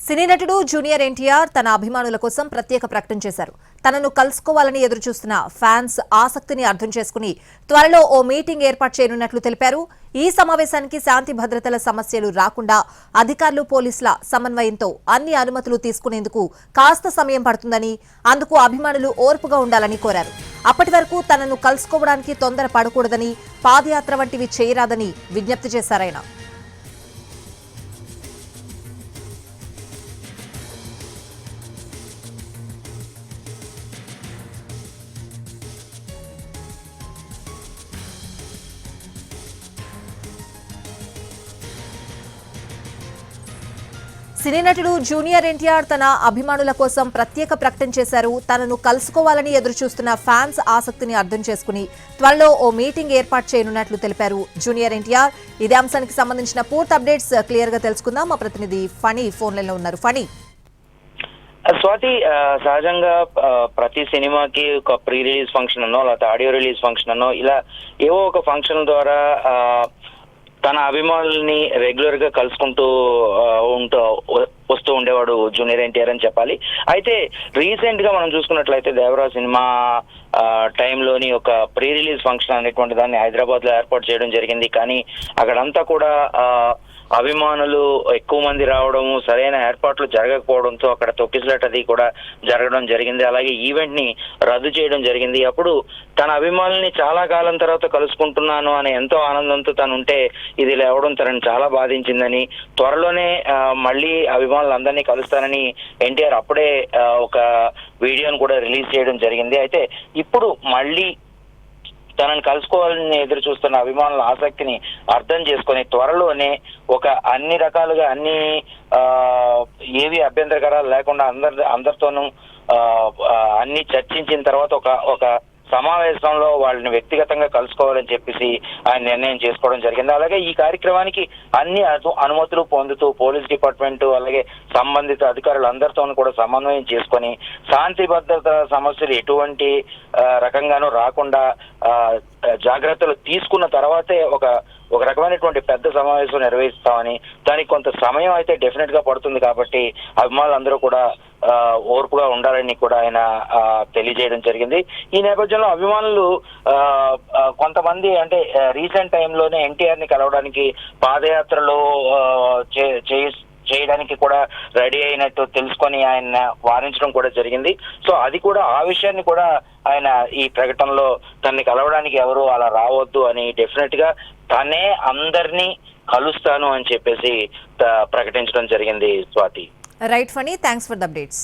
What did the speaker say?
సినీ నటుడు జూనియర్ ఎన్టీఆర్ తన అభిమానుల కోసం ప్రత్యేక ప్రకటన చేశారు. తనను కలుసుకోవాలని ఎదురుచూస్తున్న ఫ్యాన్స్ ఆసక్తిని అర్థం చేసుకుని త్వరలో ఓ మీటింగ్ ఏర్పాటు చేయనున్నట్లు తెలిపారు. ఈ సమావేశానికి శాంతి భద్రతల సమస్యలు రాకుండా అధికారులు పోలీసుల సమన్వయంతో అన్ని అనుమతులు తీసుకునేందుకు కాస్త సమయం పడుతుందని, అందుకు అభిమానులు ఓర్పుగా ఉండాలని కోరారు. అప్పటి వరకు తనను కలుసుకోవడానికి తొందర పడకూడదని, పాదయాత్ర వంటివి చేయరాదని విజ్ఞప్తి చేశారాయన. సినీ నటుడు జూనియర్ ఎన్టీఆర్ తన అభిమానుల కోసం ప్రత్యేక ప్రకటన చేశారు. తనను కలుసుకోవాలని ఎదురుచూస్తున్న ఫ్యాన్స్ ఆసక్తిని అర్థం చేసుకుని త్వరలో ఓ మీటింగ్ ఏర్పాటు చేయనున్నట్లు తెలిపారు జూనియర్ ఎన్టీఆర్. ఇదే అంశానికి సంబంధించిన పూర్తి అప్డేట్స్ క్లియర్ గా తెలుసుకుందాం. మా ప్రతినిధి ఫణి ఫోన్ లైన్ లో ఉన్నారు. ఫణి, స్వాతి, సహజంగా ప్రతి సినిమాకి ఒక ప్రీ రిలీజ్ ఫంక్షన్ అన్నో లేకపోతే ఆడియో రిలీజ్ ఫంక్షన్ అన్నో ఇలా ఏవో ఒక ఫంక్షన్ ద్వారా తన అభిమానుల్ని రెగ్యులర్ గా కలుసుకుంటూ వస్తూ ఉండేవాడు జూనియర్ ఎన్టీఆర్ అని చెప్పాలి. అయితే రీసెంట్ గా మనం చూసుకున్నట్లయితే దేవరా సినిమా టైంలోని ఒక ప్రీ రిలీజ్ ఫంక్షన్ అనేటువంటి దాన్ని హైదరాబాద్ లో ఏర్పాటు చేయడం జరిగింది. కానీ అక్కడంతా కూడా అభిమానులు ఎక్కువ మంది రావడము, సరైన ఏర్పాట్లు జరగకపోవడంతో అక్కడ తొక్కిసలాట అది కూడా జరగడం జరిగింది. అలాగే ఈవెంట్ ని రద్దు చేయడం జరిగింది. అప్పుడు తన అభిమానుల్ని చాలా కాలం తర్వాత కలుసుకుంటున్నాను అనే ఎంతో ఆనందంతో తను ఉంటే ఇది లేవడం తనని చాలా బాధించిందని, త్వరలోనే మళ్ళీ అభిమానులందరినీ కలుస్తానని ఎన్టీఆర్ అప్పుడే ఒక వీడియోను కూడా రిలీజ్ చేయడం జరిగింది. అయితే ఇప్పుడు మళ్ళీ తనని కలుసుకోవాలని ఎదురు చూస్తున్న అభిమానుల ఆసక్తిని అర్థం చేసుకొని త్వరలోనే ఒక అన్ని రకాలుగా ఏవి అభ్యంతరకరాలు లేకుండా అందరితోనూ అన్ని చర్చించిన తర్వాత ఒక సమావేశంలో వాళ్ళని వ్యక్తిగతంగా కలుసుకోవాలని చెప్పేసి ఆయన నిర్ణయం చేసుకోవడం జరిగింది. అలాగే ఈ కార్యక్రమానికి అన్ని అనుమతులు పొందుతూ పోలీస్ డిపార్ట్మెంట్ అలాగే సంబంధిత అధికారులు అందరితోనూ కూడా సమన్వయం చేసుకొని శాంతి భద్రత సమస్యలు ఎటువంటి రకంగానూ రాకుండా జాగ్రత్తలు తీసుకున్న తర్వాతే ఒక రకమైనటువంటి పెద్ద సమావేశం నిర్వహిస్తామని, దానికి కొంత సమయం అయితే డెఫినెట్ గా పడుతుంది కాబట్టి అభిమానులందరూ కూడా ఓర్పుగా ఉండాలని కూడా ఆయన తెలియజేయడం జరిగింది. ఈ నేపథ్యంలో అభిమానులు కొంతమంది అంటే రీసెంట్ టైంలోనే ఎన్టీఆర్ ని కలవడానికి పాదయాత్రలో చేయడానికి కూడా రెడీ అయినట్టు తెలుసుకొని ఆయన వారించడం కూడా జరిగింది. సో అది కూడా ఆ విషయాన్ని కూడా ఆయన ఈ ప్రకటనలో తనని కలవడానికి ఎవరు అలా రావద్దు అని డెఫినెట్ గా తనే అందరినీ కలుస్తాను అని చెప్పేసి ప్రకటించడం జరిగింది. Swathi, right Phani, thanks for the updates.